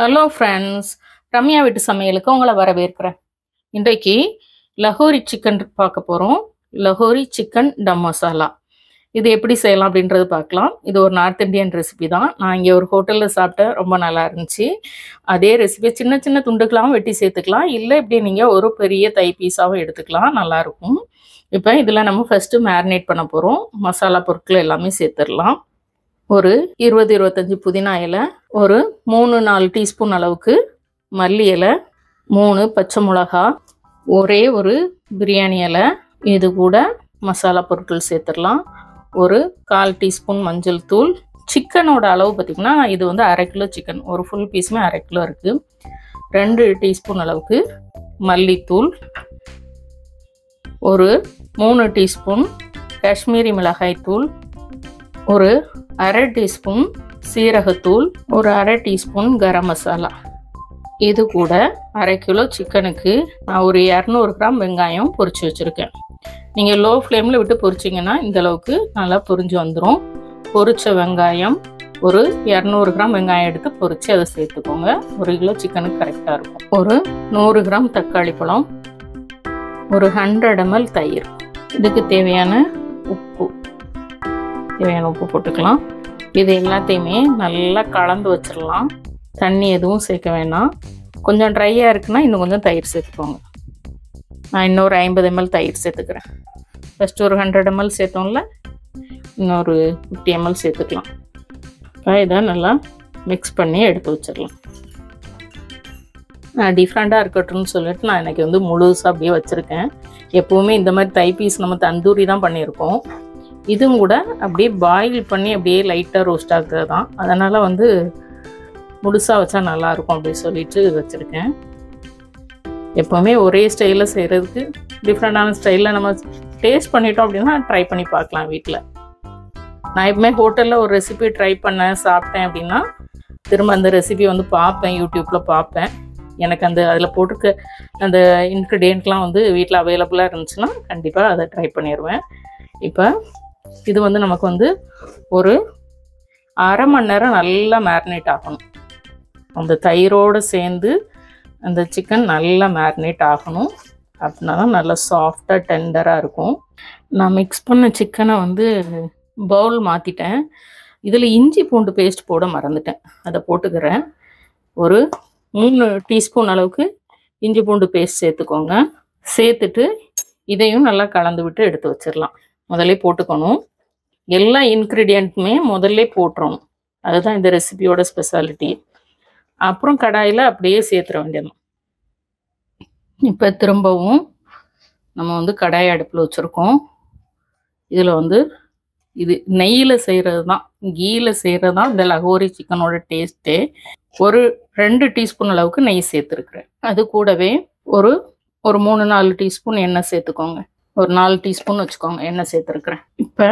Hello friends, Ramya வீட்டு சமையலுக்கு உங்களை வரவேற்கிறேன். இன்றைக்கு லஹோரி சிக்கன் பார்க்க போகிறோம். லஹோரி சிக்கன் டம் மசாலா இது எப்படி செய்யலாம் அப்படின்றது பார்க்கலாம். இது ஒரு நார்த் இந்தியன் ரெசிபி தான். நான் இங்கே ஒரு ஹோட்டலில் சாப்பிட்டேன், ரொம்ப நல்லா இருந்துச்சு. அதே ரெசிபியை சின்ன சின்ன துண்டுக்கெல்லாம் வெட்டி சேர்த்துக்கலாம், இல்லை இப்படி நீங்கள் ஒரு பெரிய தை பீஸாகவும் எடுத்துக்கலாம், நல்லாயிருக்கும். இப்போ இதில் நம்ம ஃபஸ்ட்டு மேரினேட் பண்ண போகிறோம். மசாலா பொருட்கள் எல்லாமே சேர்த்துடலாம். ஒரு 20-25 புதினா இலை, ஒரு 3-4 டீஸ்பூன் அளவுக்கு மல்லி இலை, 3 பச்சை மிளகா, ஒரே ஒரு பிரியாணி இலை. இது கூட மசாலா பொருட்கள் சேர்த்துடலாம். ஒரு 1/4 டீஸ்பூன் மஞ்சள் தூள். சிக்கனோட அளவு பார்த்திங்கன்னா இது வந்து 1/2 கிலோ சிக்கன், ஒரு ஃபுல் பீஸுமே 1/2 கிலோ இருக்குது. 2 டீஸ்பூன் அளவுக்கு மல்லித்தூள், ஒரு 3 டீஸ்பூன் காஷ்மீரி மிளகாய் தூள், ஒரு 1/2 டீஸ்பூன் சீரகத்தூள், ஒரு 1/2 டீஸ்பூன் கரம் மசாலா. இது கூட 1/2 கிலோ சிக்கனுக்கு நான் ஒரு 200 கிராம் வெங்காயம் பொரிச்சு வச்சுருக்கேன். நீங்கள் லோ ஃப்ளேமில் விட்டு பொரிச்சிங்கன்னா இந்தளவுக்கு நல்லா பொரிஞ்சு வந்துடும். பொரிச்ச வெங்காயம் ஒரு 200 கிராம் வெங்காயம் எடுத்து பொரித்து அதை சேர்த்துக்கோங்க. 1 கிலோ சிக்கனுக்கு கரெக்டாக இருக்கும். ஒரு 100 கிராம் தக்காளி பழம், ஒரு 100 ml தயிர். இதுக்கு தேவையான உப்பு போட்டுக்கலாம். இது எல்லாத்தையுமே நல்லா கலந்து வச்சிடலாம். தண்ணி எதுவும் சேர்க்க வேணாம். கொஞ்சம் ட்ரையாக இருக்குன்னா இன்னும் கொஞ்சம் தயிர் சேர்த்துக்கோங்க. நான் இன்னொரு 50 ml தயிர் சேர்த்துக்கிறேன். ஃபஸ்ட்டு ஒரு 100 ml சேர்த்தோம்ல, இன்னொரு 50 ml சேர்த்துக்கலாம். இதை நல்லா மிக்ஸ் பண்ணி எடுத்து வச்சிடலாம். நான் டிஃப்ரெண்ட்டாக இருக்கட்டும்னு சொல்லிட்டு நான் எனக்கு வந்து முழுசாக அப்படியே வச்சுருக்கேன். எப்போவுமே இந்த மாதிரி தை பீஸ் நம்ம தந்தூரி தான் பண்ணியிருக்கோம். இதுவும் கூட அப்படியே பாயில் பண்ணி அப்படியே லைட்டாக ரோஸ்ட் ஆகுறது தான். அதனால் வந்து முழுசாக வச்சா நல்லாயிருக்கும் அப்படின்னு சொல்லிட்டு வச்சுருக்கேன். எப்போவுமே ஒரே ஸ்டைலில் செய்கிறதுக்கு டிஃப்ரெண்ட்டான ஸ்டைலில் நம்ம டேஸ்ட் பண்ணிட்டோம் அப்படின்னா ட்ரை பண்ணி பார்க்கலாம் வீட்டில். நான் எப்பவுமே ஹோட்டலில் ஒரு ரெசிபி ட்ரை பண்ணேன், சாப்பிட்டேன் அப்படின்னா திரும்ப அந்த ரெசிபி வந்து பார்ப்பேன், யூடியூப்பில் பார்ப்பேன். எனக்கு அதில் போட்டிருக்க அந்த இன்க்ரீடியண்ட்லாம் வந்து வீட்டில் அவைலபிளாக இருந்துச்சுன்னா கண்டிப்பாக அதை ட்ரை பண்ணிடுவேன். இப்போ இது வந்து நமக்கு வந்து ஒரு 1/2 மணி நேரம் நல்லா மேரினேட் ஆகணும். அந்த தயிரோடு சேர்ந்து அந்த சிக்கன் நல்லா மேரினேட் ஆகணும். அப்படின்னா தான் நல்லா சாஃப்டாக டெண்டராக இருக்கும். நான் மிக்ஸ் பண்ண சிக்கனை வந்து பவுல் மாற்றிட்டேன். இதில் இஞ்சி பூண்டு பேஸ்ட் போட மறந்துட்டேன், அதை போட்டுக்கிறேன். ஒரு 3 டீஸ்பூன் அளவுக்கு இஞ்சி பூண்டு பேஸ்ட் சேர்த்துக்கோங்க. சேர்த்துட்டு இதையும் நல்லா கலந்து விட்டு எடுத்து வச்சிடலாம். முதல்ல போட்டுக்கணும். எல்லா இன்க்ரீடியண்ட்டுமே முதல்ல போட்டுறணும். அதுதான் இந்த ரெசிபியோட ஸ்பெஷாலிட்டி. அப்புறம் கடாயில் அப்படியே சேர்த்துற வேண்டியது. இப்போ திரும்பவும் நம்ம வந்து கடாய் அடுப்பில் வச்சுருக்கோம். இதில் வந்து இது நெய்யில் செய்கிறது தான், கீயில் செய்கிறது தான் இந்த லஹோரி சிக்கனோட டேஸ்ட்டே. ஒரு 2 டீஸ்பூன் அளவுக்கு நெய் சேர்த்துருக்குறேன். அது கூடவே ஒரு 3-4 டீஸ்பூன் எண்ணெய் சேர்த்துக்கோங்க. ஒரு 4 டீஸ்பூன் வச்சுக்கோங்க எண்ணெய் சேர்த்துருக்குறேன். இப்போ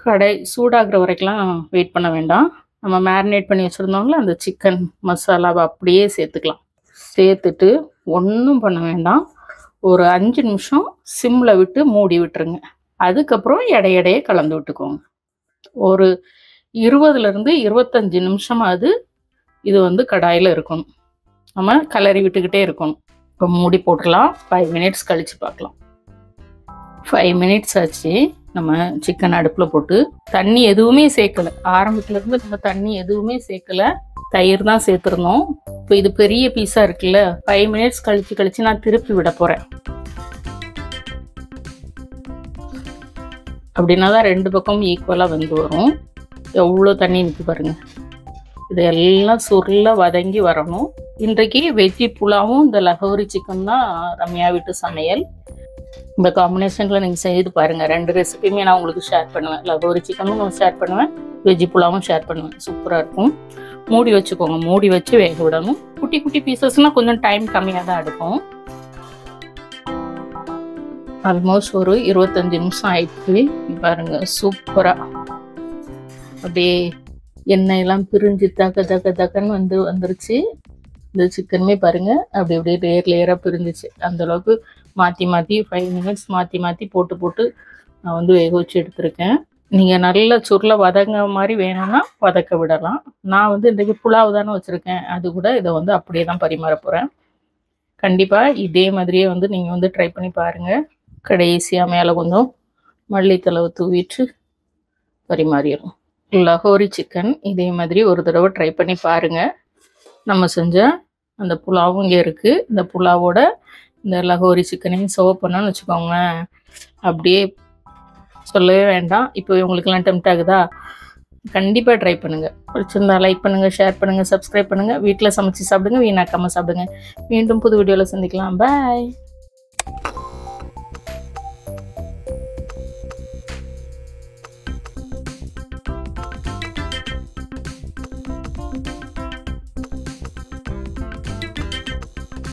கடாய் சூடாகிற வரைக்கும்லாம் வெயிட் பண்ண வேண்டாம். நம்ம மேரினேட் பண்ணி வச்சுருந்தோம்ல அந்த சிக்கன் மசாலாவை அப்படியே சேர்த்துக்கலாம். சேர்த்துட்டு ஒன்றும் பண்ண வேண்டாம், ஒரு 5 நிமிஷம் சிம்மில் விட்டு மூடி விட்டுருங்க. அதுக்கப்புறம் இடையிடையே கலந்து விட்டுக்கோங்க. ஒரு 20-25 நிமிஷமாவது இது வந்து கடாயில் இருக்கணும். நம்ம கலரி விட்டுக்கிட்டே இருக்கணும். இப்போ மூடி போட்டுடலாம். 5 மினிட்ஸ் கழித்து பார்க்கலாம். 5 மினிட்ஸ் ஆச்சு. நம்ம சிக்கன் அடுப்பில் போட்டு தண்ணி எதுவுமே சேர்க்கலை. ஆரம்பத்துலேருந்து நம்ம தண்ணி எதுவுமே சேர்க்கலை, தயிர் தான் சேர்த்துருந்தோம். இப்போ இது பெரிய பீஸாக இருக்குல்ல, 5 மினிட்ஸ் கழித்து நான் திருப்பி விட போகிறேன். அப்படின்னா தான் 2 பக்கமும் ஈக்குவலாக வந்து வரும். எவ்வளோ தண்ணி நிற்க பாருங்கள். இது எல்லாம் சுருள வதங்கி வரணும். இன்றைக்கு வெஜ்ஜி புலாவும் இந்த லஹோரி சிக்கன் தான் ரம்யா வீட்டு சமையல். இந்த காம்பினேஷனில் நீங்கள் செய்து பாருங்கள். 2 ரெசிபியுமே நான் உங்களுக்கு ஷேர் பண்ணுவேன். லஹோரி சிக்கனும் ஷேர் பண்ணுவேன், வெஜ்ஜி புலாவும் ஷேர் பண்ணுவேன். சூப்பராக இருக்கும். மூடி வச்சுக்கோங்க. மூடி வச்சு வேக விடணும். குட்டி குட்டி பீசஸ்னால் கொஞ்சம் டைம் கம்மியாக தான் எடுக்கும். ஆல்மோஸ்ட் ஒரு 25 நிமிஷம் ஆயிடுச்சு. பாருங்கள், சூப்பராக அப்படியே எண்ணெயெல்லாம் பிரிஞ்சு தக்கன்னு வந்துருச்சு. இந்த சிக்கனுமே பாருங்கள் அப்படி அப்படியே லேயராக பிரிஞ்சிச்சு. அந்தளவுக்கு மாற்றி 5 மினிட்ஸ் மாற்றி போட்டு நான் வந்து வேக வச்சு எடுத்துருக்கேன். நீங்கள் நல்ல சுருளை வதங்க மாதிரி வேணும்னா வதக்க விடலாம். நான் வந்து இன்றைக்கி புலாவ் தானே வச்சுருக்கேன், அது கூட இதை வந்து அப்படியே தான் பரிமாற போகிறேன். கண்டிப்பாக இதே மாதிரியே வந்து நீங்கள் வந்து ட்ரை பண்ணி பாருங்கள். கடைசியாக மேலே கொஞ்சம் மல்லித்தளவு தூவிட்டு பரிமாறிடும். லஹோரி சிக்கன் இதே மாதிரி ஒரு தடவை ட்ரை பண்ணி பாருங்கள். நம்ம செஞ்ச அந்த புலாவும் இங்கே இருக்குது. இந்த புலாவோட இந்த லஹோரி சிக்கனையும் சர்வ் பண்ணோன்னு வச்சுக்கோங்களேன், அப்படியே சொல்லவே வேண்டாம். இப்போ உங்களுக்கெல்லாம் டெம்ட் ஆகுதா? கண்டிப்பாக ட்ரை பண்ணுங்கள். பிடிச்சிருந்தா லைக் பண்ணுங்கள், ஷேர் பண்ணுங்கள், சப்ஸ்கிரைப் பண்ணுங்கள். வீட்டில் சமைச்சு சாப்பிடுங்க, வீணாக்காமல் சாப்பிடுங்க. மீண்டும் புது வீடியோவில் சந்திக்கலாம். பாய்.